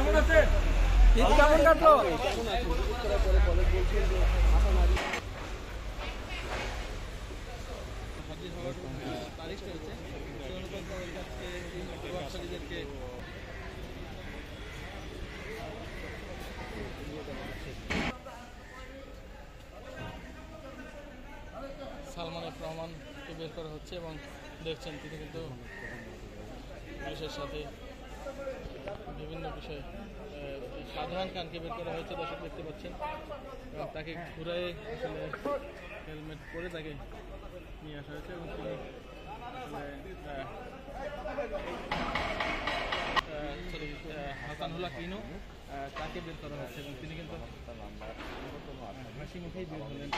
কেমন আছেন? ঈদ কেমন কাটলো? সালমান এফ রহমানকে বের করা হচ্ছে এবং দেখছেন তিনি কিন্তু পুলিশের সাথে বিভিন্ন বিষয়ে শাহজাহান খানকে বের করা হয়েছে, দর্শক দেখতে পাচ্ছেন, এবং তাকে ঘুরাই আসলে হেলমেট পরে তাকে নিয়ে আসা হয়েছে এবং তিনি হাসানুল্লাহ কিনু তাকে বের করা হচ্ছে এবং তিনি কিন্তু হাসি মুখেই বের হলেন।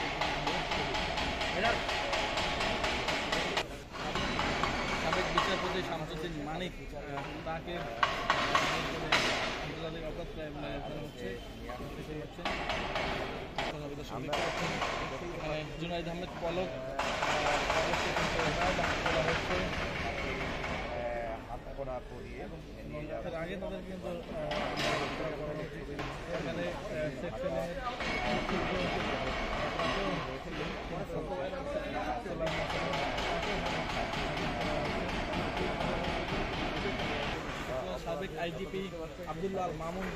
সাবেক বিচারপতি শামসুদ্দিন মানিক তাকে আন্তর্জাতিক অপরাধ ট্রাইব্যুনালে হচ্ছে জুনাইদ আহমেদ পলক আগে তাদের কিন্তু এখানে সাবেক আইজিপি আব্দুল্লাহ আল মামুন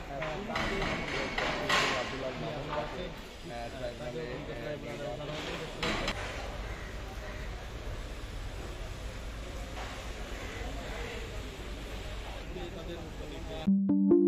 তাদের